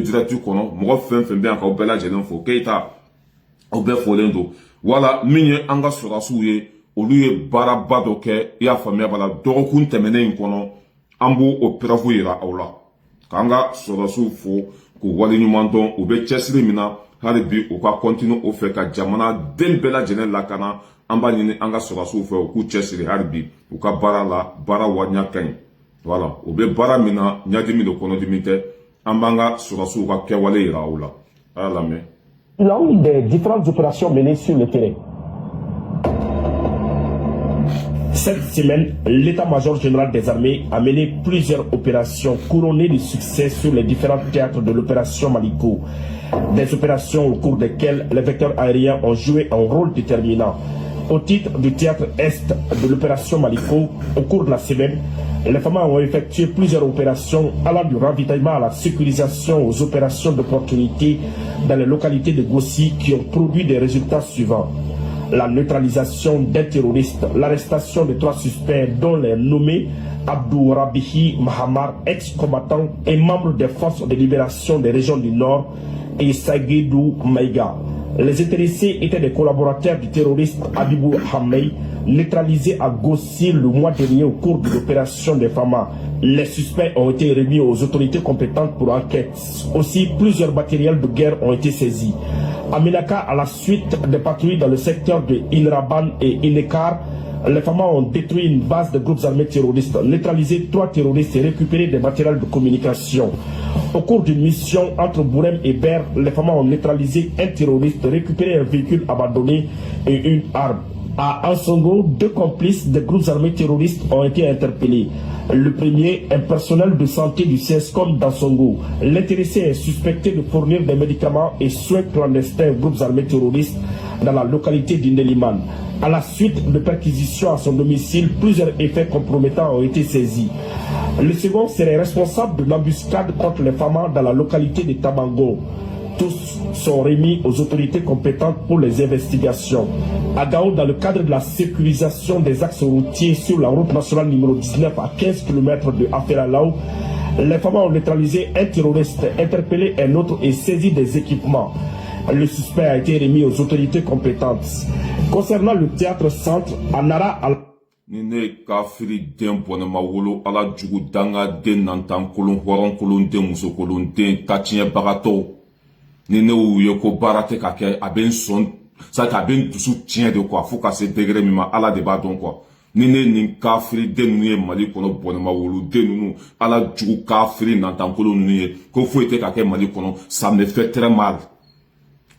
direct kono mo fen fen bien ka obela jelen fo keita obe folendo wala minye anga sura suye oluye baraba doke ya famia bala dokun temene kono ambu operafu ira awla kanga sura su fo ko wali nyumandon obe chesri mina haribi o ka continue o fe ka jamana den bela jelen lakana amba nyini anga sura su fo ku chesri haribi o ka bara la bara wanya kan voilà obe bara mina nyadimi do kono dimite ambanga surasu ka kewale ira awla ala me l'angle des différentes opérations menées sur le terrain. Cette semaine, l'état-major général des armées a mené plusieurs opérations couronnées de succès sur les différents théâtres de l'opération Maliko. Des opérations au cours desquelles les vecteurs aériens ont joué un rôle déterminant. Au titre du théâtre Est de l'opération Maliko, au cours de la semaine, les femmes ont effectué plusieurs opérations allant du ravitaillement à la sécurisation aux opérations d'opportunité dans les localités de Gossi qui ont produit des résultats suivants. La neutralisation d'un terroriste, l'arrestation de 3 suspects dont les nommés Abdou Rabihi Mahamar, ex-combattant et membre des forces de libération des régions du Nord, et Saguedou Maïga. Les intéressés étaient des collaborateurs du terroriste Abibou Hamey, neutralisé à Gossi le mois dernier au cours de l'opération des FAMA. Les suspects ont été remis aux autorités compétentes pour enquête. Aussi, plusieurs matériels de guerre ont été saisis. À Menaka, à la suite des patrouilles dans le secteur de Inraban et Inekar, les FAMA ont détruit une base de groupes armés terroristes, neutralisé 3 terroristes et récupéré des matériels de communication. Au cours d'une mission entre Bourem et Ber, les FAMA ont neutralisé un terroriste, récupéré un véhicule abandonné et une arme. À Ansongo, 2 complices des groupes armés terroristes ont été interpellés. Le premier, un personnel de santé du CESCOM d'Ansongo. L'intéressé est suspecté de fournir des médicaments et soins clandestins aux groupes armés terroristes dans la localité d'Indeliman. À la suite de perquisitions à son domicile, plusieurs effets compromettants ont été saisis. Le second serait responsable de l'embuscade contre les femmes dans la localité de Tabango. Tous sont remis aux autorités compétentes pour les investigations. À Gao, dans le cadre de la sécurisation des axes routiers sur la route nationale numéro 19 à 15 km de Aferalao, les femmes ont neutralisé un terroriste, interpellé un autre et saisi des équipements. Le suspect a été remis aux autorités compétentes. Concernant le théâtre centre, à Nara, Nine kafiri den bonema wolo ala jugu danga den nantan kolon horon kolon den muso kolon den tatiye bagato. Nine ouye ko barate kake aben son sa ka ben dusu tien de quoi faut ka se degré mima ala de badon quoi. Nine nin kafiri den nuye mali kono bonema wolo den nunu ala jugu kafiri nantan kolon nuye ko faut ete kake mali kono ça me fait très mal.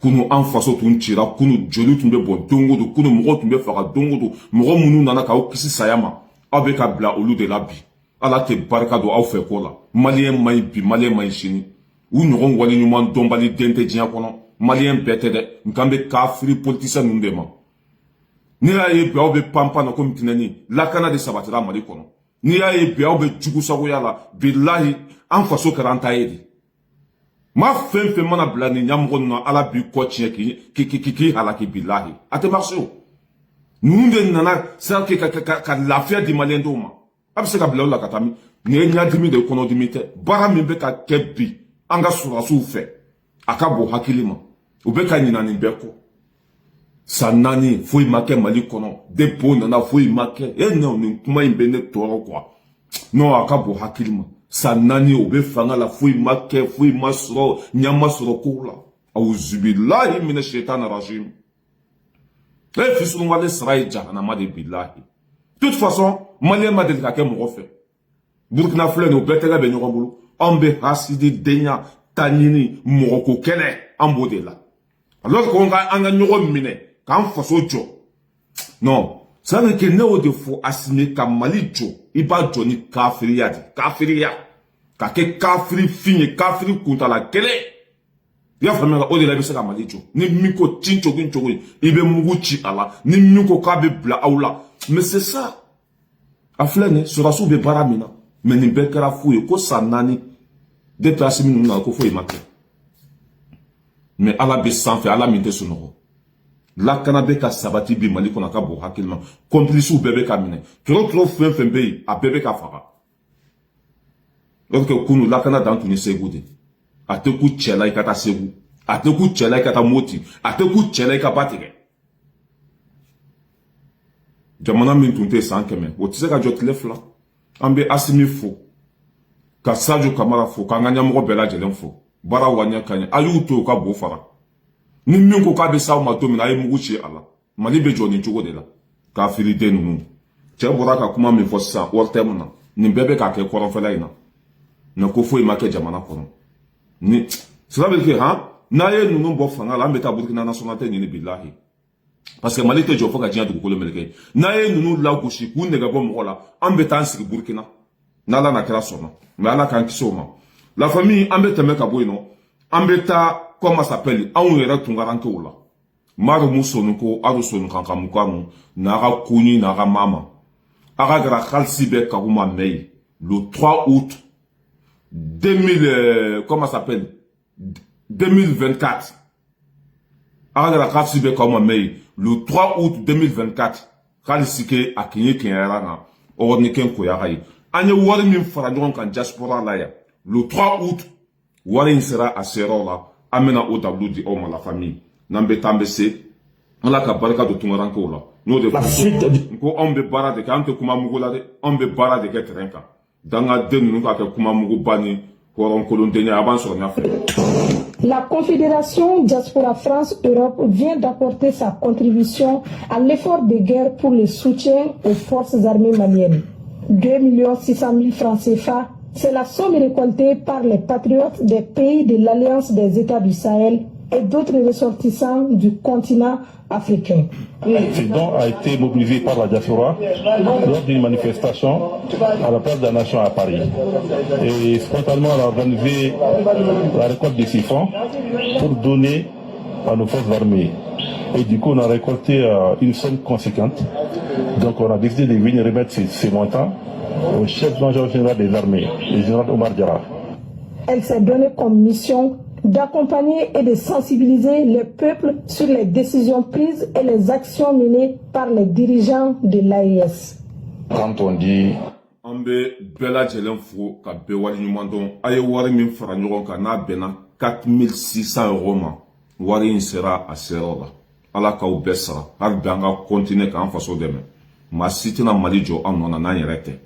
Kunu an faso tun cira kunu joli tun be bon dongodo kunu mogo tun be faga dongodo mogo munu nana ka o kisi sayama aw be ka bila olu de la bi ala te barika do aw fe ko la malien may bi malien may sini u ɲɔgɔn wali ɲuman dɔnbali den tɛ diɲɛ kɔnɔ malien bɛɛ tɛ dɛ nkan be kafiri politisiyɛn ninnu de ma ni y'a ye bi aw be panpan na komi tinɛni lakana de sabatira mali kɔnɔ ni y'a ye bi aw be jugusagoya la bilahi an faso kɛra an ta ye de ma fɛn fɛn mana bila ni ɲamɔgɔ ninnu na ala b'i kɔ tiɲɛ k'i halaki bilahi a tɛ marché o ninnu de nana sira ka lafiya di maliyɛn dɔw ma a bɛ se ka bila o la ka taa min nin ye ɲadimi de ye kɔnɔdimi tɛ baara min bɛ ka kɛ bi an ka sɔrɔdasiw fɛ a ka bon hakili ma u bɛ ka ɲina nin bɛɛ kɔ san 4 foyi ma kɛ mali kɔnɔ depuis o nana foyi ma kɛ non nin kuma in bɛ ne tɔɔrɔ quoi non a ka bon hakili ma san 4 o bɛ fanga la foyi ma kɛ foyi ma sɔrɔ ɲɛ ma sɔrɔ kow la awuzubilahi mina shaitani rajim e fisurun wale sara ye jahanama de bilahi de toute façon malien ma deli ka kɛ mɔgɔ fɛ burkina filɛ nin o bɛɛ tɛgɛ bɛ ɲɔgɔn bolo an bɛ hasidi denya ta ɲini mɔgɔko kɛnɛ an b'o de la alors ko an ka ɲɔgɔn minɛ k'an faso jɔ non ça veut dire que ne y'o de fɔ Asimi ka mali jɔ i b'a jɔ ni kafiriya de kafiriya ka kɛ kafiri fin ye kafiri kuntala kɛlɛ i y'a faamuya o de la i bɛ se ka mali jɔ ni min ko tin cogo ye i bɛ mugu ci a la ni min ko k'a bɛ bila aw la mais c'est ça a filɛ nin sɔrɔdasiw bɛ baara min na mais nin bɛɛ kɛra fu ye ko san 4 depuis Asimi ninnu na ko foyi ma kɛ mais ala bɛ sanfɛ ala min tɛ sunɔgɔ lakana bɛ ka sabati bi mali kɔnɔ ka bon hakili ma complices bɛɛ bɛ ka minɛ tɔrɔ fɛn fɛn bɛ yen a bɛɛ bɛ ka faga donc kunu lakana dan tun ye segu de a te ku cɛla i ka taa segu a te ku cɛla i ka taa moti a te ku cɛla i ka ba tigɛ jamana min tun tɛ san 100 o tɛ se ka jɔ tile 2 an bɛ Asimi fo ka Sadio Kamara fo k'an ka ɲɛmɔgɔ bɛɛ lajɛlen fo baara waɲɛ ka ɲɛ a y'u to u ka bo fara ni min ko k'a bɛ s'aw ma don min na a ye mugu ci a la Mali bɛ jɔ nin cogo de la k'a fili den ninnu cɛ bɔra ka kuma min fɔ sisan wari tɛ mun na nin bɛɛ bɛ k'a kɛ kɔrɔnfɛla in na mais ko foyi ma kɛ jamana kɔnɔ ni cela veut dire que n'a ye ninnu bɔ fanga la an bɛ taa Burkina nationalité ɲini bilahi parce que Mali tɛ jɔ fo ka diɲɛ dugukolo meleke n'a ye ninnu lagosi k'u nɛgɛ bɔ mɔgɔ la an bɛ taa an sigi Burkina n'Ala na kɛra sɔnna mais Ala k'an kisi o ma la famille an bɛ tɛmɛ ka bɔ yen nɔ an bɛ taa comment s'appelle anw yɛrɛ tun garantiw la Maro musonu ko ado sonu kankamukanu naga kuni naga mama aga gara khalsi be kaguma mei le 3 août 2024 aga gara khalsi be kaguma mei le 3 août 2024 khalsi ke akinye kenyaranga orniken koyagai anye wari min fara ɲɔgɔn kan diaspora la ya le 3 août wari sera a sero la amena o dablu di o la famille nambe tambese ala ka barika do tungaranko la no de ko on be bara de kan te kuma mugula de on be bara de ke terrain ka danga de nu ka kuma mugu bani horon kolon de nya avant so nya fe. La Confédération Diaspora France-Europe vient d'apporter sa contribution à l'effort de guerre pour le soutien aux forces armées maliennes. 2 600 000 francs CFA, c'est la somme récoltée par les patriotes des pays de l'Alliance des États du Sahel et d'autres ressortissants du continent africain. Ce don a été mobilisé par la diaspora lors d'une manifestation à la place de la Nation à Paris. Et spontanément, on a organisé la récolte de ces fonds pour donner à nos forces armées. Et du coup, on a récolté une somme conséquente. Donc, on a décidé de venir remettre ces montants au chef-major général des armées, le général Omar Diarra. Elle s'est donnée comme mission d'accompagner et de sensibiliser le peuple sur les décisions prises et les actions menées par les dirigeants de l'AES. Quand on dit an bɛ bɛɛ lajɛlen fo ka bɛɛ waleɲuman dɔn a ye wari min fara ɲɔgɔn kan n'a bɛnna 4600 € ma wari in sera a seyɔrɔ la ala k'aw bɛɛ sara hali bi an ka continuer k'an faso dɛmɛ maa si tɛna Mali jɔ an nɔ na n'an yɛrɛ tɛ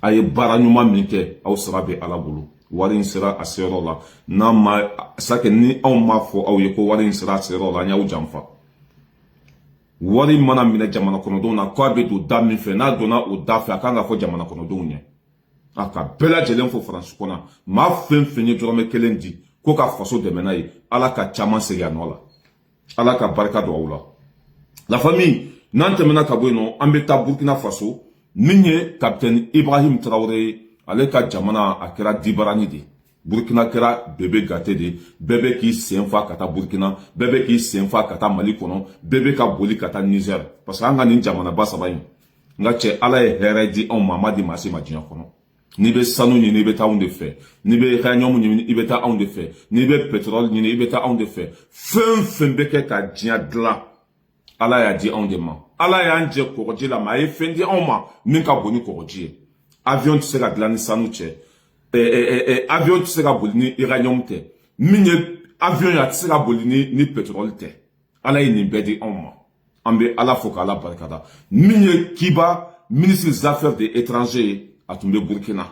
a ye baara ɲuman min kɛ aw sara bɛ ala bolo wari in sera a seyɔrɔ la n'a ma sake ni anw m'a fɔ aw ye ko wari in sera a seyɔrɔ la an y'aw janfa wari mana minɛ jamana kɔnɔdenw na k'a bɛ don da min fɛ n'a donna o da fɛ a kan ka fɔ jamana kɔnɔdenw ɲɛ a ka bɛɛ lajɛlen fo faransi kɔnɔ maa fɛn fɛn ye dɔrɔmɛ 1 di ko ka faso dɛmɛ n'a ye ala ka caman segin a nɔ la ala ka barika don aw la la famille n'an tɛmɛna ka bɔ yen nɔ an bɛ taa Burkina Faso min ye capitaine Ibrahim Traoré ye ale ka jamana a kɛra dibarani de Burkina kɛra bébé gâté de bɛɛ bɛ k'i sen fa ka taa Burkina bɛɛ bɛ k'i sen fa ka taa Mali kɔnɔ bɛɛ bɛ ka boli ka taa Niger parce que an ka nin jamana ba saba in nka cɛ ala ye hɛrɛ di anw ma a ma di maa si ma diɲɛ kɔnɔ n'i bɛ sanu ɲini i bɛ taa anw de fɛ n'i bɛ uranium ɲini i bɛ taa anw de fɛ n'i bɛ pétrole ɲini i bɛ taa anw de fɛ fɛn fɛn bɛ kɛ ka diɲɛ dilan ala y'a di anw de ma ala y'an jɛ kɔgɔji la mais a ye fɛn di anw ma min ka bon ni kɔgɔji ye avion tɛ se ka dilan ni sanu cɛ avion tɛ se ka boli ni uranium tɛ min ye avion ye a tɛ se ka boli ni pétrole tɛ ala ye nin bɛɛ di anw ma an bɛ ala fo k'ala barikada min ye Kiba ministre des affaires étrangères ye a tun bɛ Burkina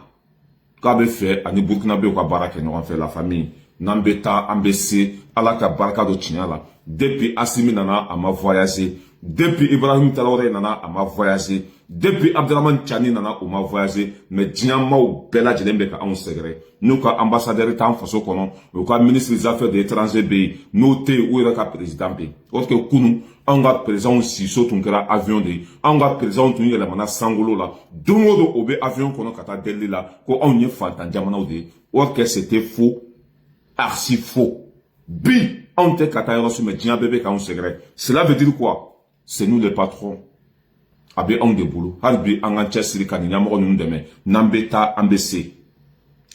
k'a bɛ fɛ ani Burkina bɛ ka baara kɛ ɲɔgɔn fɛ la famille n'an bɛ taa an bɛ se ala ka barika don tiɲɛ la depuis Asimi nana a ma voyager depuis Ibrahim Traoré nana a ma voyager depuis Abdraman Tchani nana o ma voyager mais diɲɛmaaw bɛɛ lajɛlen bɛ ka anw sɛgɛrɛ n'u ka ambassadeur t'an faso kɔnɔ u ka ministre des affaires étrangères bɛ yen n'o tɛ yen u yɛrɛ ka président bɛ yen o que kunun anw ka président Siso tun kɛra avion de ye anw ka président tun yɛlɛmana sangolo la don o don o bɛ avion kɔnɔ ka taa delili la ko anw ye fantan jamanaw de ye o que c'était faux archi faux bi anw tɛ ka taa yɔrɔ si mais diɲɛ bɛɛ bɛ k'anw sɛgɛrɛ cela veut dire quoi c'est nous les patrons a bɛ anw de bolo hali bi an ka cɛsiri ka nin ɲɛmɔgɔ ninnu dɛmɛ n'an bɛ taa an bɛ se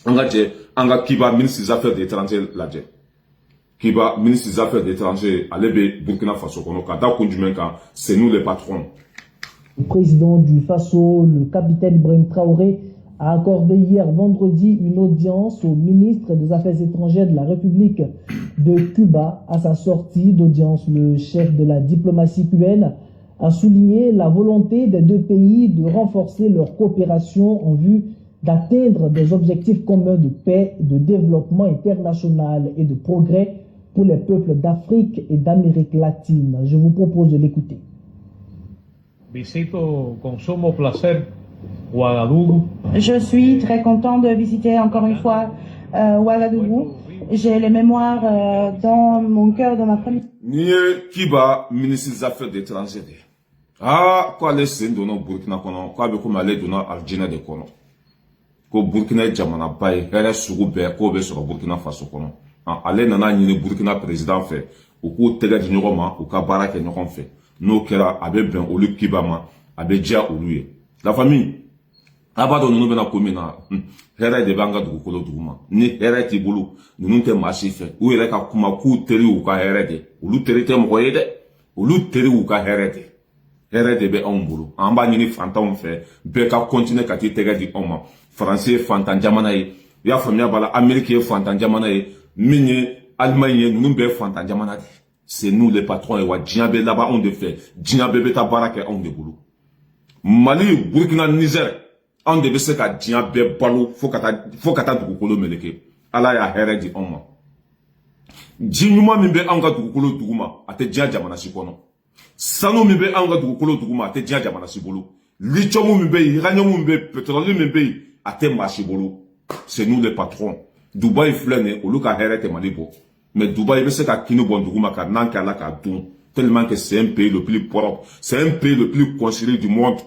an ka jɛ an ka Kiba ministre des affaires étrangères lajɛ Kiba ministre des affaires étrangères ale bɛ Burkina Faso kɔnɔ ka da kun jumɛn kan c'est nous les patrons. Le président du Faso, le capitaine Ibrahim Traoré, a accordé hier vendredi une audience au ministre des Affaires étrangères de la République de Cuba. À sa sortie d'audience, le chef de la diplomatie cubaine a souligné la volonté des deux pays de renforcer leur coopération en vue d'atteindre des objectifs communs de paix, de développement international et de progrès pour les peuples d'Afrique et d'Amérique latine. Je vous propose de l'écouter. Visito con sumo placer Ouagadougou. Je suis très content de visiter encore une fois Ouagadougou. J'ai les mémoires dans mon cœur, dans ma famille. Ni Kiba, ministre des Affaires étrangères. Ah, quoi les scènes de nos Burkina Kono, quoi be comme aller de nos Algérie de Kono. Ko Burkina jamana bay, hele sugu be ko be sur Burkina Faso Kono. Ah, allez nana ni Burkina président fait, ou ko tega di nyoma, ou ka baraka nyokon fait. No kera abe ben olu Kiba ma, abe dia olu. La famille abado nunu bena komina here de banga dugukolo duguma ni here ti bulu nunu te masi fe u yere ka kuma ku teri u ka here de ulu teri te mo yede ulu teri u ka here de be on bulu amba ni fantan fe be ka continue ka ti tega di oma français fantan jamana yi ya famia bala américain fantan jamana yi minye allemagne nunu be fantan jamana di c'est nous les patrons et wa djiabe là-bas on de fait djiabe beta baraka on de bulu Mali Burkina Niger on de se ka diya be balo fo kata dugukolo meleke ala ya here di onma ji nyuma mi be anga dugukolo duguma ate diya jamana si kono sanu mi be anga dugukolo duguma ate diya jamana si bolo lithium mi be uranium mi be pétrole mi be ate marché bolo c'est nous les patrons Dubaï flene o luka here te malibo mais Dubaï be se ka kinu bon duguma ka nanka la ka dun tellement que c'est un pays le plus propre c'est un pays le plus considéré du monde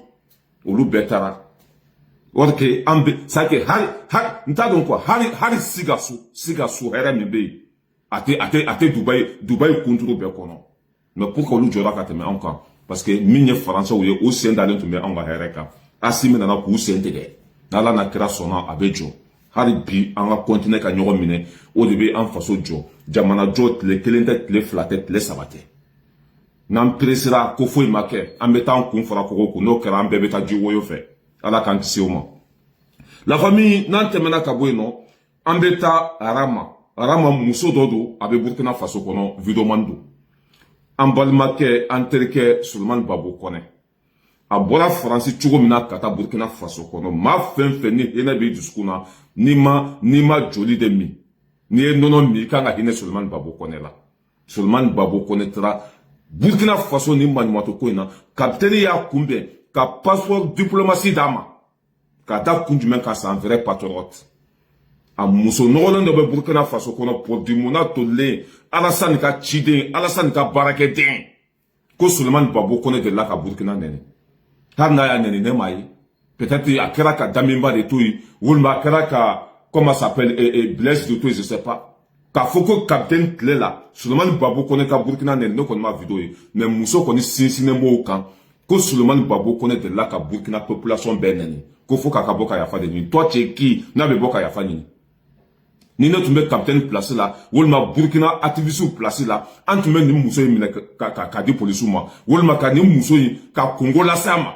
olu betara ok ambe sake hari nta don quoi hari sigasu here mi be ate Dubaï contrôle be kono mais pourquoi olu jora ka teme encore parce que minye français ou au sein d'aller tomber en here ka asime na ku sentege nala na kira sona abejo hari bi anga continue ka nyogo mine o debe en faso jo jamana jo le kelente le flatte le sabate nan presera ko foi make en mettant kun fora ko no kera ambe beta jiwo fe ala kan kisioma la famille nan temena ka bueno ambeta rama muso dodo abe Burkina Faso kono vidomando ambalmake anterke Sulman Babo kone abola France chugo mina kata Burkina Faso kono ma fen ni ena be diskuna ni ma joli de mi ni nono mi kanga hine Sulman Babo kone la Sulman Babo kone tra Burkina Faso ni manumato koina kapiteni ya kumbe ka passeport diplomatie dama ka da kunjumen ka san vrai patriote a muso nogolon de Burkina Faso kono pour du mona tolle Alassane ka chide Alassane ka barake den ko Sulman Babo kone de la ka Burkina nene harna ya nene ne mai peut-être akera ka damimba de toyi wulma akera ka comment s'appelle Blaise de toyi je sais pas ka foko capitaine clé là Sulman Babo kone ka Burkina ne no konma vidéo mais muso koni sinsine mo kan ko Sulman Babo kone de la ka Burkina population benani ko foka ka boka ya fa de ni toi tu qui na be boka ya fa ni ne tumbe capitaine placé là wolma Burkina activiste placé là antume ni muso yi ka di police ma wolma ka ni muso yi ka Congo la sama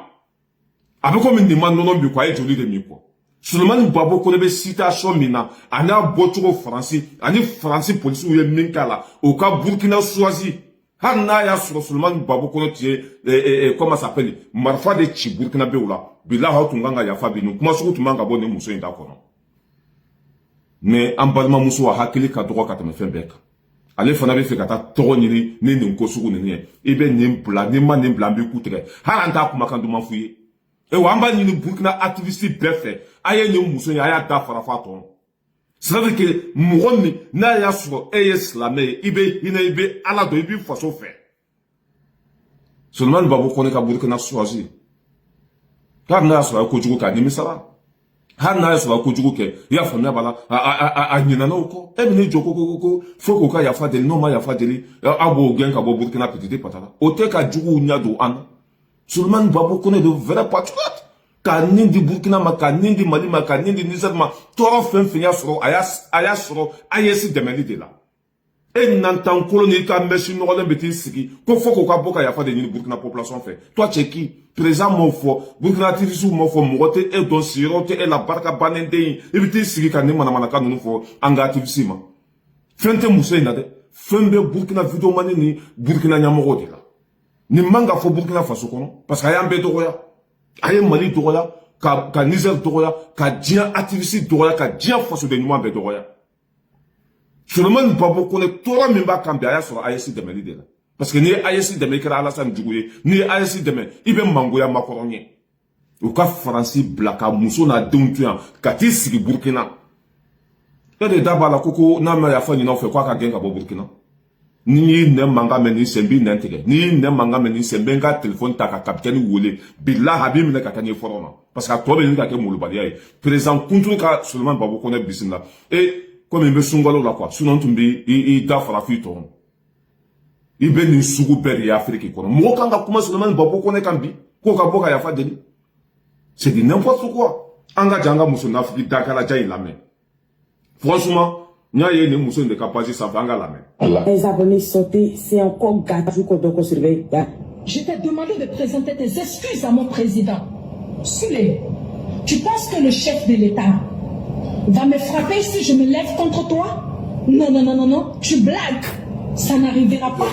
abe ko min ni man non bi kwa e joli de mi ko Sulman Babo kone be citation mina ana botugo français ani français police ou minkala au ka Burkina choisi hanna ya Sulman Babo kone tie comment s'appelle marfa de chi Burkina beula bila ha tunganga ya fabinu kuma suku tumanga bone muso inda kono mais ambalma muso wa hakili ka dogo ka teme fembeka ale fana be fe kata togo nyiri ne nko suku ne ibe nimbla ni man nimbla mbi kutre haranta kuma kan duma fuye e wamba ni Burkina activiste befe aye ni muso ya ya da farafa ton c'est vrai que mugomi na ya suro islamé ibe ala do ibe faso fe Sulman Babo kone ka Burkina choisi car na so ko jugo ka ni misara har na so ko jugo ke ya famia bala a nyina na uko e bi ni joko ko foko ka ya fadeli no ma ya fadeli abo gen ka bo Burkina petite patala o te ka jugo nyado an Sulman Babo kone de vrai patriote ka nindi Burkina ma ka nindi Mali ma ka nindi Niger ma toro fen ya soro aya soro ayesi demeli de la Et n'entend colonel ka messi n'olen beti sigi. Ko foko ka boka ya fa de ni Burkina population fait. Toi tu es qui? Présent mon fo. Burkina tisu mon fo mogote e don sirote e la barka banende. E beti sigi ka ni mana ka nunu fo anga tivisima. Fente musse na de. Fembe Burkina video mani ni Burkina nyamogo de la. Ni manga fo Burkina Faso kono parce que ayambe dogoya. Aye Mali dogoya, ka Niger dogoya, ka dia activiste dogoya, ka dia Faso de Nyambe dogoya. Seulement babo connaît tora mimba kambi aya sur AEC demain de là. Parce que ni AEC demain kera Alassane Djougoye, ni AEC demain ibe mangoya makoronye. Ou ka Franci blaka muso na duntuya kati sigi Burkina. Et de daba la koko na ma ya fa ni na fe kwa ka genga bo Burkina. Ni ne manga meni sembi n'intégré. Ni ne manga meni sembi nga téléphone ta ka capitaine wole. Billah habim ne ka kanye forona. Parce que toi ben ka ke mulu baliya. Présent contre ka seulement babo connaît bisina. Et comme il me sungalo la quoi. Sinon tumbi i da fara fuiton. I ben ni sugu beri Afrique kono. Mo kanga kuma seulement babo connaît kambi. Ko ka boka ya fa deni. C'est du n'importe quoi. Anga janga muso na Afrique dakala jay la main. Franchement, les abonnés sautés, c'est encore gâteau qu'on doit surveiller. Je t'ai demandé de présenter tes excuses à mon président. Sule, tu penses que le chef de l'État va me frapper si je me lève contre toi? Non, non, non, non, non, tu blagues. Ça n'arrivera pas.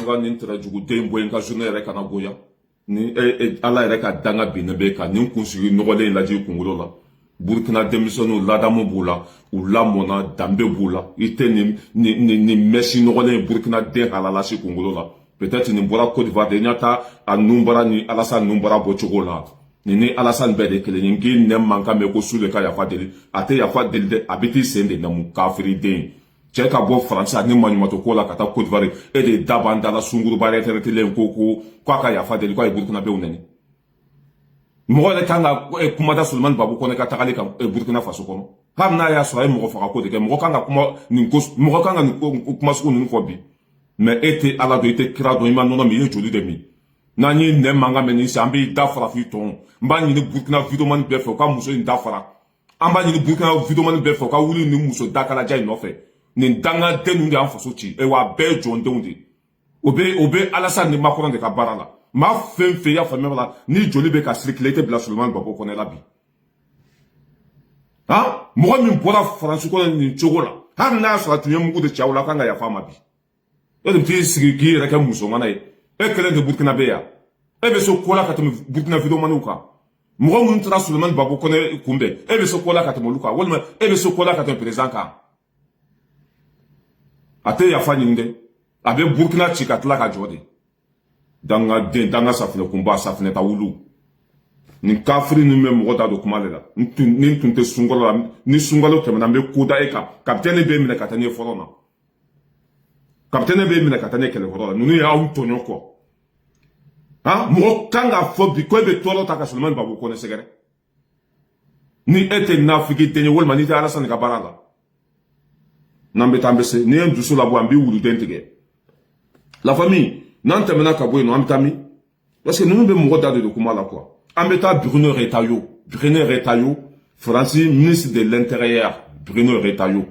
Burkina demisonu ladamu bula ou la mona dambe bula ite ni messi nogole Burkina de halala si kongolo la peut-être ni bora Côte d'Ivoire de nyata a numbara ni Alassane numbara bochogo la ni Alassane bede kele ngi ne manka me ko sule ka ya fadeli ate ya fadeli de abiti sende na mu kafiri de cheka bo France ni manumato ko la kata Côte d'Ivoire et de dabanda la sunguru bare tele ko ka ya fadeli ko Burkina be uneni Moi, les kanga, kumada Suleiman Babou, qu'on est katakali comme Burkina Faso, kono. Hamna ya soye, moro farako de ke, moro kanga kuma, ninkos, moro kanga kumasku ninfobi. Mais été à la doité, krado, ima non, mais il joli de mi. Nani ne manga meni, sambi dafra futon. Mba ni Burkina vidoman befo, ka muso in dafra. Amba ni Burkina vidoman befo, ka wuli ni muso dakala jay no fe. Ni danga denu de anfaso chi, e wa be jonde undi. Obe Alassane ni makoran de ka barala. Ma fin ya famille là ni joli be ka circuler bla seulement babo connaît la bi hein moi mi bora France ko ni chogola har na so atunya mugu de chawla kanga ya fama bi e de ti sigi reka muso mana e kele de Burkina be ya e be so kola ka to Burkina video manuka mo mun tra seulement babo connaît kumbe e be so kola ka to luka wolma e be so kola ka to président ka ate ya fani nde abe Burkina chikatla ka jodi danga safine kumba safine ta wulu ni kafiri ni me mogo da do kuma le la ni tunte sungalo la ni sungalo kemena me kuda eka kapitene be mine katane forona kapitene be mine katane kele forona nunu ya utonyo ko ha mo kanga fobi ko be tolo ta ka Suleiman Babou ko ne segere ni ete na figi tenye wolma ni ta Alassane ka barala nambe tambese ni en dusu la bo ambi wulu dentige la famille non termina kaboué non amtami parce que nous devons regarder de comment la quoi ambeta Bruno Retailleau Francis ministre de l'intérieur Bruno Retailleau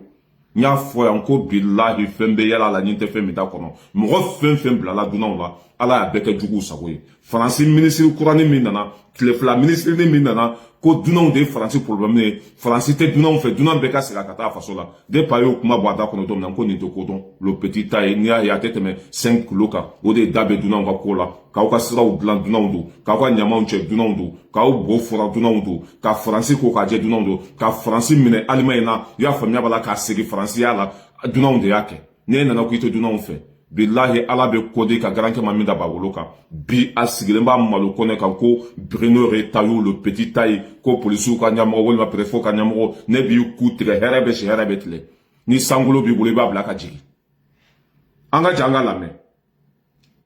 nya fo yanko billahi fembe yala la nyinte fembe da kono mo fem blala dunan la ala beke jugu sagoye Francis ministre kurani minana klefla ministre ni minana ko dunan de Francis problème ne Francis te dunan fait dunan beka sera kata fasola de payo kuma boada kono dom nan ko ni to kodon le petit taille ni ya tete me 5 kiloka o de dabe dunan wa kola ka ka sira o blanc dunan do ka nyama on che dunan do ka o bo fora dunan do ka Francis ko ka je dunan do ka Francis mine almayna ya famia bala ka sigi Francis yala dunan de yake ne na ko ito dunan fait billahi ala be kode ka garanke mamida bawoloka bi asigilemba malo kone ka ko Bruno Retailleau le petit taille ko polisu ka nyamo wala prefo ka nyamo ne bi kutre herebe tle ni sangulo bi bole ba blaka jigi anga janga la me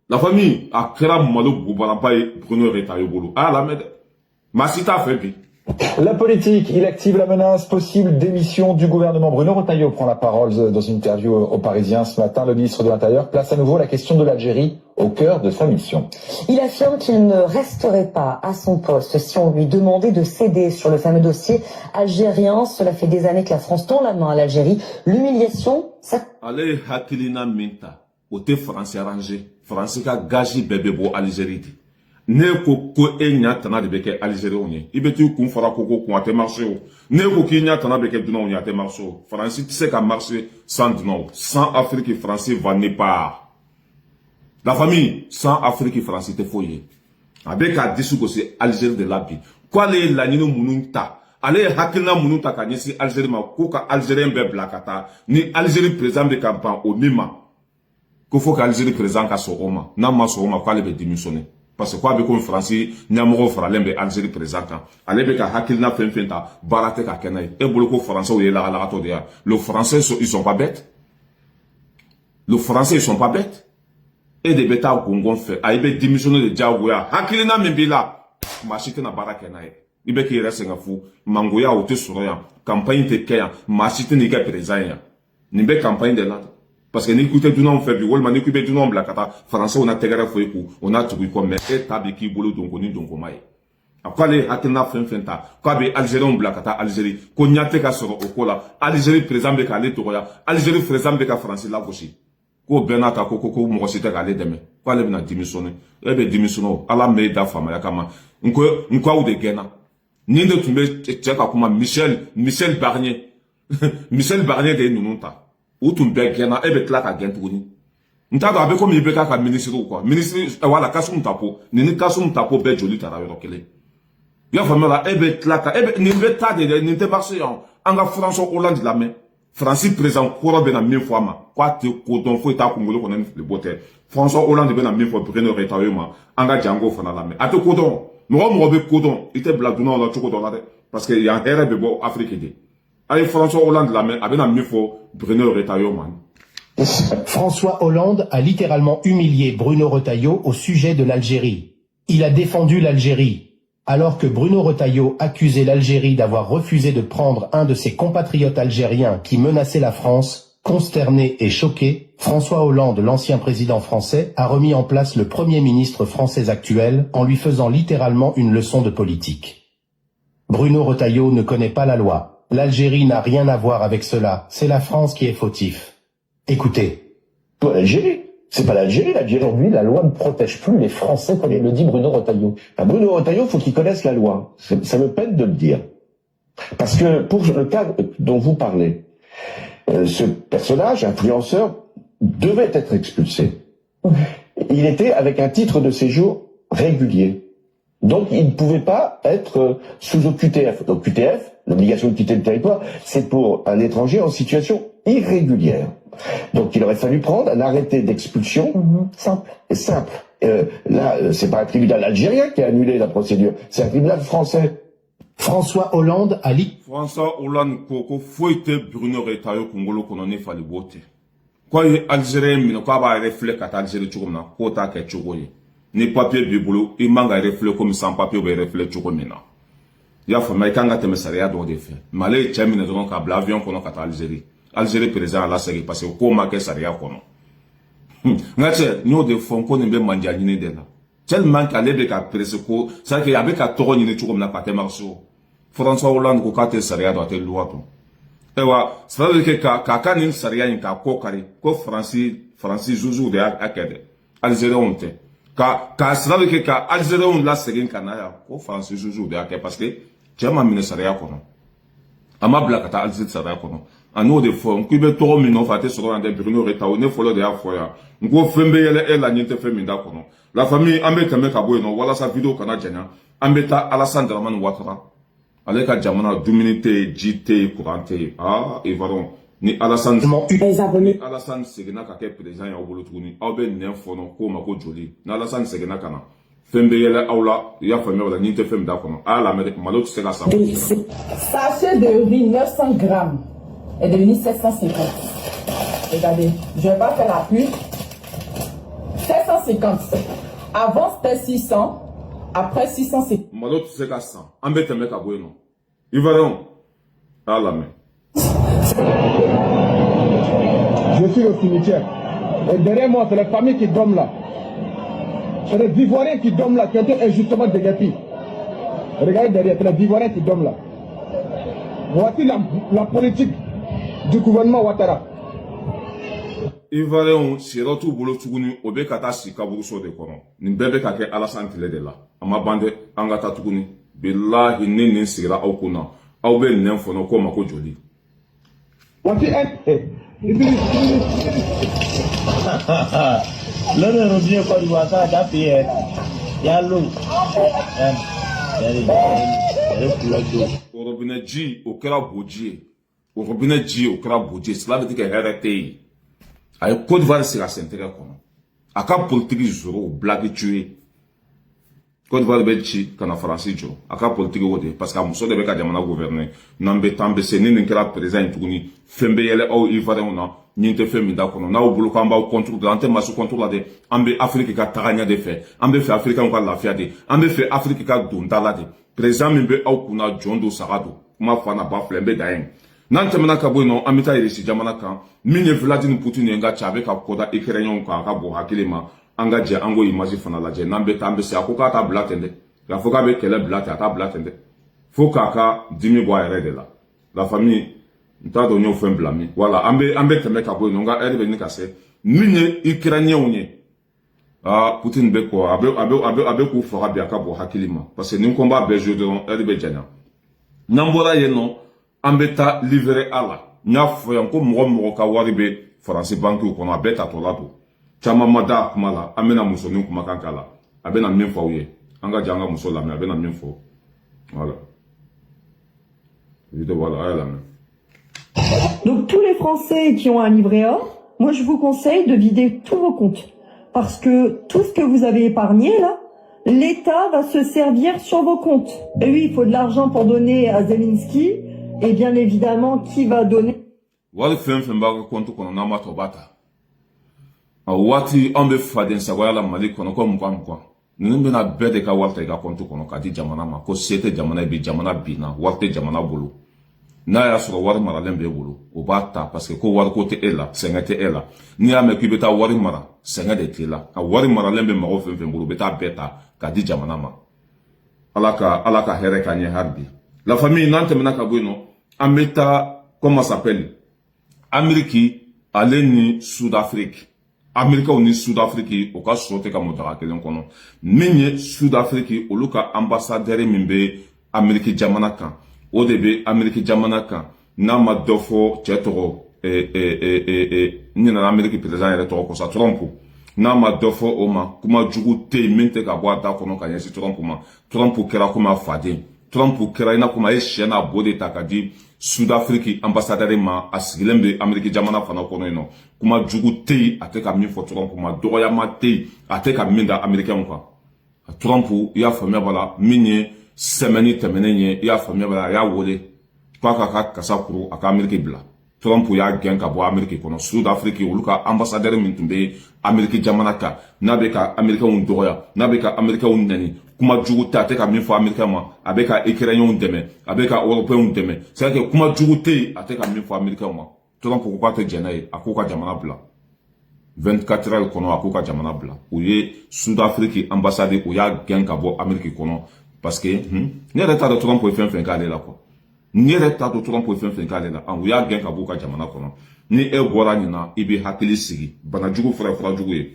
la famille a kera malo bubala bay Bruno Retailleau bolo a la me masita fait bi. La politique, il active la menace possible démission du gouvernement. Bruno Retailleau prend la parole dans une interview aux Parisiens ce matin. Le ministre de l'Intérieur place à nouveau la question de l'Algérie au cœur de sa mission. Il affirme qu'il ne resterait pas à son poste si on lui demandait de céder sur le fameux dossier algérien. Cela fait des années que la France tend la main à l'Algérie. L'humiliation, ça... Allez, hakilina minta, ote français arrangé, français ka gaji bébé bo Algérie. Ne ko enya tana de beke Algérie onye. Ibetu kun fara koko kun ate marché o. Ne ko ki nya tana beke duna onye ate marché o. Français tse ka marché sans duna, sans Afrique français va ne pas. La famille sans Afrique français te foye. Avec a disu ko c'est Algérie de la vie. Quoi les la nino mununta. Ale hakilina mununta ka nyesi Algérie ma ko ka Algérien be blakata ni Algérie président de campagne au nima. Ko faut que Algérie président ka so oma. Na ma so oma ko ale be démissionner. Parce que quoi be ko français nyamoro fralembe Algérie président kan. Ale be ka hakilina fenfenta barate ka kenai. E bolo ko français o yela la to dia. Le français ils sont pas bêtes. Le français ils sont pas bêtes. Et des bêtas au Congo fait. A ibe démissionner de Diagoya. Hakilina mbila. Machite na barake na e. Ibe ki reste nga fu. Mangoya o te soroya. Campagne te kaya. Machite ni ka président ya. Nibe campagne de là. Parce que ni écoutez du nom fait biwol, man écoutez du nom blakata. Français on a tegara fo eku. On a tout comme mais et tabi ki bolo donko ni donko mai. Après les hakilina fenta. Kwa be Algérien blakata Algérie. Ko nyate ka soro okola. Algérie président be ka le toya. Algérie président be ka français la gauche. Ko benata ko mo sita ga le deme ko ale bina démissionner e be démissionner ala me da fama ya kama nko de gena ni de tumbe cheka kuma Michel Barnier Michel Barnier de nununta ou tumbe gena e be klaka gentuni nta do abe ko mi be ka ministre ko ministre wala kasum tapo ni kasum tapo be joli tara yo kele ya fama la e be klaka e be ni be ta de ni te marché anga François Hollande la main Francis président Koro bena 1000 fois ma quoi te coton faut ta congolais qu'on le boté François Hollande bena 1000 fois Bruno Retailleau ma anga Django fana la mais ate coton mo be coton il te bladuna la choko dans la parce que il y a un erreur de bo Afrique de allez François Hollande la mais bena 1000 fois Bruno Retailleau man. François Hollande a littéralement humilié Bruno Retailleau au sujet de l'Algérie. Il a défendu l'Algérie. Alors que Bruno Retailleau accusait l'Algérie d'avoir refusé de prendre un de ses compatriotes algériens qui menaçait la France, consterné et choqué, François Hollande, l'ancien président français, a remis en place le Premier ministre français actuel en lui faisant littéralement une leçon de politique. Bruno Retailleau ne connaît pas la loi. L'Algérie n'a rien à voir avec cela. C'est la France qui est fautif. Écoutez. L'Algérie. C'est pas l'Algérie. Aujourd'hui, la loi ne protège plus les Français, comme le dit Bruno Retailleau. Bruno Retailleau, faut qu'il connaisse la loi. Ça me peine de le dire. Parce que pour le cas dont vous parlez, ce personnage, influenceur, devait être expulsé. Il était avec un titre de séjour régulier. Donc, il ne pouvait pas être sous OQTF. Donc, QTF, l'obligation de quitter le territoire, c'est pour un étranger en situation irrégulière. Donc il aurait fallu prendre un arrêté d'expulsion simple. Là, c'est pas un tribunal algérien qui a annulé la procédure, c'est un tribunal français. François Hollande a dit. François Hollande koko foite Bruno Retailleau Congolo konone fali bote. Quoi Algérien mino quoi ba reflet kata Algérie chukuna kota ke chukoye. Ni papier bibulu i manga reflet comme sans papier be reflet chukomina. Ya fa mai kanga temesaria do de fait. Malé chemine donc ka avion kono kata Algérie. Algérie président à la série parce que comment que ça rien kono. Ngache nous de fond ko nembe mandiani de là. Tellement qu'à l'ébé ka preseko, ça qu'il y avait qu'à toro ni chukom na pate marso. François Hollande ko kate saria do te loi to. Ewa, ça veut dire que ka ni saria ni ka ko kari, ko Francis Zouzou de akede. Algérie onte. Ka ça veut dire que Algérie on la série kanaya, ko Francis Zouzou de akede parce que tellement mine saria kono. Ama blakata Algérie saria kono. Ano de fo nkibe toro mino fate soro ande Bruno Retailleau ne folo de afoya ngo fembe yele ela nyinte feminda kono la famille ambe kame ka boy no wala sa video kana janya ambe ta Alassane Dramane Ouattara aleka jamana duminité jité courante evaron ni Alassane segena ka ke président ya obolotuni awbe ne fono ko mako joli na Alassane segena kana fembe yele awla ya famille wala nyinte femda kono ala me malo c'est la sa sachet de riz 900 grammes est devenu 750. Regardez, je vais pas faire la pub. 750. Avant c'était 600, après 650. Malo tu sais qu'à 100. Ambete mec à bueno. Ils verront. À la main. Je suis au cimetière. Et derrière moi, c'est la famille qui dorment là. C'est les Ivoiriens qui dorment là, qui ont été injustement déguerpis. Regardez derrière, c'est les Ivoiriens qui dorment là. Voici la politique du gouvernement Ouattara. Ivoiriens, Sirotu Bolo Tuguni, Obe Kata Sikabuso de Kono. Nimbebe Kake Alassane Tile de la. Amabande, Angata Tuguni. Billa, Hinin Sira Okuna. Aube Nemfono Komako Joli. Voici un. L'honneur revient au Côte d'Ivoire, ça a payé. Il y a l'eau. Au robinet G, au Kera Boudji. Au robinet G, au Kera Boudji. Cela veut dire qu'il y a RTI. A Côte d'Ivoire, c'est la Sainte-Terre. A quand politique, zoro, blague tué. Côte d'Ivoire, Belchi, quand la France, jo. A quand politique, parce qu'à Mousso de Beka, Diamana gouverner. Nambe Tambe, c'est Nini Kera président, Touguni. Fembe Yele, au Ivoiriens, Ninte Fembe Dakono. Na au boulot, quand on contrôle, l'antenne masse contrôle là de. Ambe Afrique, ka Tarania de fait. Ambe fait Afrique, on va la faire de. Ambe fait Afrique, ka Dundala de. Président Mbe, au Kuna, Jondo, Sarado. Kuma Fana, Baflembe, Daeng. Nantemana Kabo, non, Amita Irisi, Jamanaka. Mine Vladimir Poutine, Nga Tchabe, Kakoda, Ekerayon, Kabo, Hakilema. Angaje ango imagi fana la je nambe tambe se akoka ta blatende la foka be kele blate ata blatende foka ka dimi bo ere de la famille nta do nyo fen blami voilà ambe teme ka bo nonga ere be ni kase minye ikranien onye Poutine be ko abe ko fora bi aka bo hakilima parce que ni combat be jeu de ere be janya nambora ye non ambe ta livrer ala nya fo yanko mo ka wari be français banque ko na beta to lado chama mada kumala amena muso ni kuma kankala abena minfo uye anga janga muso la me abena minfo voilà voilà. Donc tous les Français qui ont un livret A, moi je vous conseille de vider tous vos comptes parce que tout ce que vous avez épargné là, l'État va se servir sur vos comptes. Et oui, il faut de l'argent pour donner à Zelensky et bien évidemment qui va donner wali femba compte kono na matobata Wati ambe faden sagoya la mali kono ko mkwa nimbe na bede ka warta ka kontu kono ka di jamana ma ko sete jamana bi jamana bina warte jamana bulu na ya so war mara lembe bulu o bata parce que ko war ko te ela sengate ela ni ame ku beta war mara sengade tela a war mara lembe ma ko fembe bulu beta beta ka di jamana ma alaka here ka nye harbi la famille nante mena ka bueno ameta comment s'appelle Amérique aleni Sud-Afrique Amérique ou ni Sud-Afrique au cas sote ka motaka kelen kono minye Sud-Afrique au luka ambassadeur mimbe Amérique jamana kan o de be Amérique jamana kan na ma dofo chetoro ni na Amérique président ele to ko sa Trump na ma dofo o ma kuma jugu te mente ka bo ata kono kan yesi Trump ma Trump kera kuma fade Trump kera ina kuma e shena bode takadi Sud-Afrique ambassadeur ma asigilembe Amérique jamana fana kono ino kuma jugu te ateka min fo Trump ma doya ma te ateka min da américain quoi Trump ya famia bala minye semeni temenenye ya famia bala ya wole kwa kasa kuru aka Amérique bla Trump ya gen ka bo Amérique kono Sud-Afrique uluka ambassadeur min tumbe Amérique jamana ka nabeka américain un doya nabeka américain un nani kuma jugu te ateka min fo américain ma abeka ekerayon deme abeka européen deme c'est que kuma jugu te ateka min fo américain ma Trump ko kwa te jenaye akuka jamana bla 24 heures kono akuka jamana bla uye Sud-Afrique ambassade uya gen ka bo Amérique kono parce que ni reta de Trump fait fin kale la quoi ni reta de Trump fait fin kale la an uya gen ka bo ka jamana kono ni e bora ni na ibi hakili sigi bana jugu fra jugu ye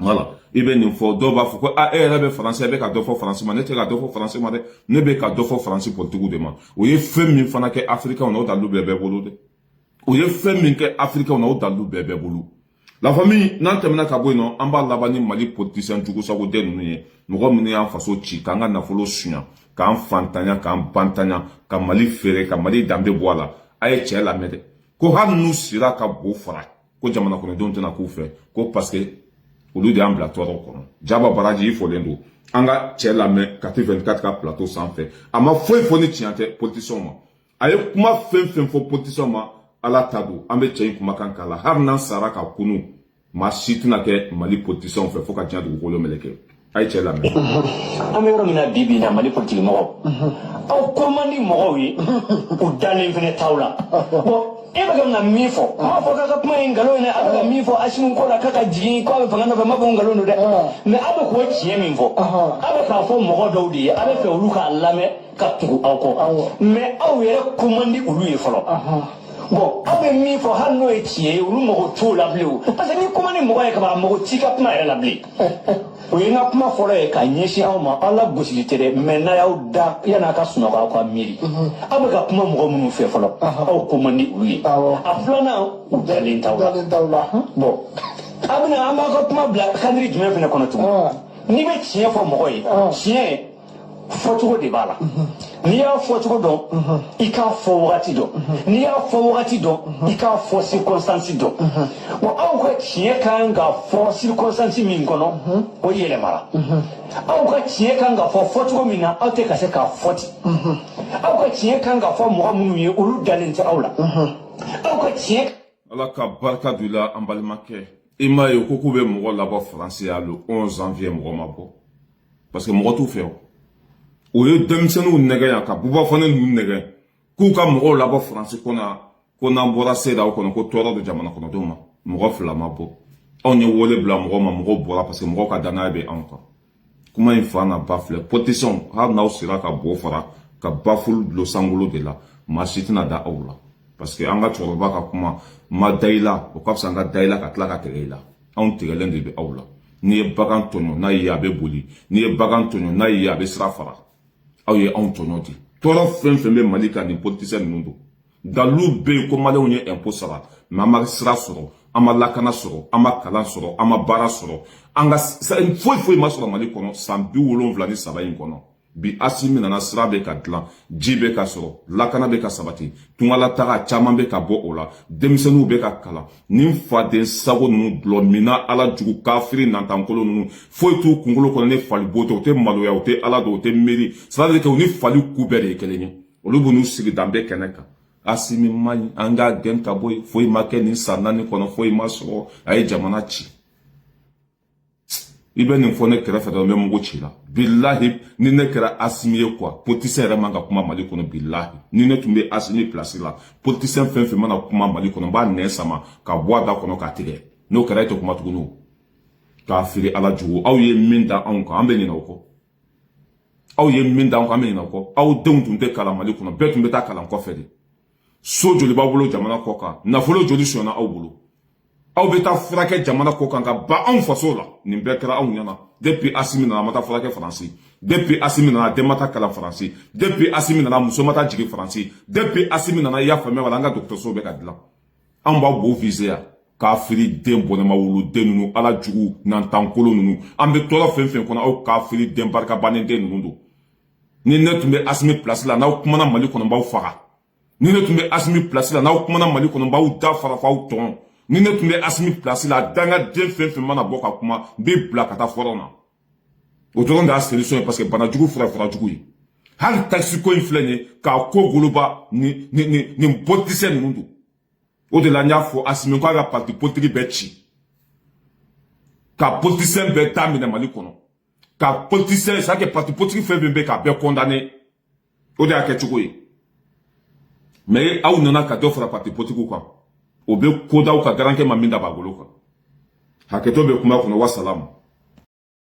voilà ibe ni fo do ba fo ko be français be ka do fo français ma ne te ka do fo français ma de ne be ka do fo français politique de ma uye fem min fana ke africain on da lu bebe bolude uye fem min ke africain on da lu bebe bolu la famille nantemena ka boyno amba labani mali politicien jugu sago de nuye nugo mini en faso chi kanga na folo sunya ka enfantanya ka bantanya ka mali fere ka mali dambe boala ay che la mede ko hanu sira ka bo fara ko jamana ko don tena ko fe ko parce que au lieu d'ambla toro kono jaba baraji ifo lendo anga che la me 24 ka plateau sans fait ama fo ni tiante politicien ma ay kuma fem fo politicien ma ala tado ambe che kuma kankala har nan sara ka kunu ma sitina ke mali politicien fe fo ka tiante ko lo meleke ay cɛ lamɛn. An bɛ yɔrɔ min na bi bi in na Mali politique mɔgɔw aw ko man di mɔgɔw ye u dalen fɛnɛ t'aw la bon e bɛ ka na min fɔ m'a fɔ k'a ka kuma ye nkalon ye dɛ a bɛ ka min fɔ Asimu ko la k'a ka jigin k'a bɛ fanga nɔfɛ m'a fɔ nkalon don dɛ mais a bɛ k'o tiɲɛ min fɔ a bɛ k'a fɔ mɔgɔ dɔw de ye a bɛ fɛ olu k'a lamɛn ka tugu aw kɔ mais aw yɛrɛ ko man di olu ye fɔlɔ bon aw bɛ min fɔ hali n'o ye tiɲɛ ye olu mago t'o la bilen o parce que ni ko man di mɔgɔ ye kaban mago t'i ka kuma yɛrɛ la bilen o ye n ka kuma fɔlɔ ye ka ɲɛsin aw ma aw la gosili tɛ dɛ mais n'a y'aw da yan'a ka sunɔgɔ aw ka miiri aw bɛ ka kuma mɔgɔ minnu fɛ fɔlɔ aw ko man di olu ye a filanan u dalen t'aw la bon a bɛna an b'aw ka kuma bila kadiri jumɛn fɛnɛ kɔnɔ tugun n'i bɛ tiɲɛ fɔ mɔgɔ ye tiɲɛ fɔcogo de b'a la n'i y'a fɔcogo dɔn i k'a fɔ wagati dɔn n'i y'a fɔ wagati dɔn i k'a fɔ circonstance dɔn bon aw ka tiɲɛ kan ka fɔ circonstance min kɔnɔ o yɛlɛmara aw ka tiɲɛ kan ka fɔ fɔcogo min na aw tɛ ka se k'a fɔ ten aw ka tiɲɛ kan ka fɔ mɔgɔ minnu ye olu dalen tɛ aw la aw ka tiɲɛ. Ala ka barika don i la an balimakɛ i m'a ye ko k'u bɛ mɔgɔ labɔ faransi ya le 11 janvier mɔgɔ ma bɔ parce que mɔgɔ t'u fɛ o. O ye denmisɛnninw nɛgɛ yan ka buba fana ninnu nɛgɛ k'u ka mɔgɔw labɔ faransi kɔnɔ ko n'an bɔra CEDEAO kɔnɔ ko tɔɔrɔ don jamana kɔnɔdenw ma mɔgɔ fila ma bɔ anw ye wele bila mɔgɔw ma mɔgɔw bɔra parce que mɔgɔw ka danaya bɛ anw kan kuma in fa n'a ba filɛ politiciens hali n'aw sera ka bɔ fara ka ba fulu dulon sankolo de la maa si tɛna da aw la parce que an ka cɛkɔrɔba ka kuma ma da i la o ka fisa an ka da i la ka tila ka tigɛ i la anw tigɛlen de bɛ aw la n'i ye bagan tɔɲɔ n'a ye a bɛ boli n'i ye bagan tɔɲɔ n'a ye a bɛ sira fara aw ye anw tɔɲɔ di tɔɔrɔ fɛn fɛn bɛ Mali kan nin politicien ninnu don dalu bɛ yen ko maliyɛnw ye impôt sara mais an ma sira sɔrɔ an ma lakana sɔrɔ an ma kalan sɔrɔ an ma baara sɔrɔ an ka foyi foyi ma sɔrɔ Mali kɔnɔ san 73 in kɔnɔ bi Asimi nana sira bɛ ka dilan ji bɛ ka sɔrɔ lakana bɛ ka sabati tungalataga caman bɛ ka bɔ o la denmisɛnninw bɛ ka kalan ni faden sago ninnu dulɔ mina ala jugu kafiri nantankolo ninnu foyi t'u kunkolo kɔnɔ ni fali bo tɛ o tɛ maloya o tɛ ala don o tɛ miiri c'est-à-dire que o ni fali ku bɛɛ de ye kelen ye olu b'u n'u sigi danbe kɛnɛ kan Asimi man ɲi an k'a gɛn ka bɔ yen foyi ma kɛ nin san 4 kɔnɔ foyi ma sɔrɔ a ye jamana ci i bɛ nin fɔ ne kɛrɛfɛ dɔrɔn n bɛ mugu ci la bilahi ni ne kɛra Asimi ye quoi politicien yɛrɛ man ka kuma Mali kɔnɔ bilahi ni ne tun bɛ Asimi place la politicien fɛn fɛn mana kuma Mali kɔnɔ n b'a nɛn sama ka bɔ a da kɔnɔ k'a tigɛ n'o kɛra e tɛ kuma tuguni o k'a feere ala jugu aw ye min da anw kan an bɛ ɲinɛ o kɔ aw ye min da anw kan an bɛ ɲinɛ o kɔ aw denw tun tɛ kalan Mali kɔnɔ bɛɛ tun bɛ taa kalan kɔfɛ de so joli b'aw bolo jamana kɔ kan nafolo joli sɔnna aw bolo aw bɛ taa furakɛ jamana kɔ kan ka ba anw faso la nin bɛɛ kɛra anw ɲɛna depuis Asimi nana a ma taa furakɛ faransi depuis Asimi nana den ma taa kalan faransi depuis Asimi nana muso ma taa jigin faransi depuis Asimi nana i y'a faamuya wala an ka dɔgɔtɔrɔso bɛ ka dilan anw b'aw b'o viser yan k'a fili den bɔnɛma woloden ninnu ala jugu nantankolo ninnu an bɛ tɔɔrɔ fɛn fɛn kɔnɔ aw k'a fili den barikabannen den ninnu don ni ne tun bɛ Asimi place la n'aw kumana Mali kɔnɔ n b'aw faga ni ne tun bɛ Asimi place la n'aw kumana Mali kɔnɔ n b'aw da fara f'aw tɔn ni ne tun bɛ Asimi place la danga den fɛn fɛn mana bɔ ka kuma n bɛ bila ka taa fɔrɔn na o dɔrɔn de y'a solution ye parce que banajugu fura jugu ye hali taxi ko in filɛ nin ye k'a ko goloba nin politicien ninnu don o de la n y'a fɔ Asimi ko a ka parti politique bɛɛ ci ka politicien bɛɛ ta minɛ Mali kɔnɔ ka politicien c'est à dire que parti politique fɛn fɛn bɛ k'a bɛɛ condamné o de y'a kɛ cogo ye mais aw nana ka dɔ fara parti politique kan o bɛ kodaw ka garankɛ ma min da b'a bolo kan hakɛto bɛ kuma kɔnɔ wasalamu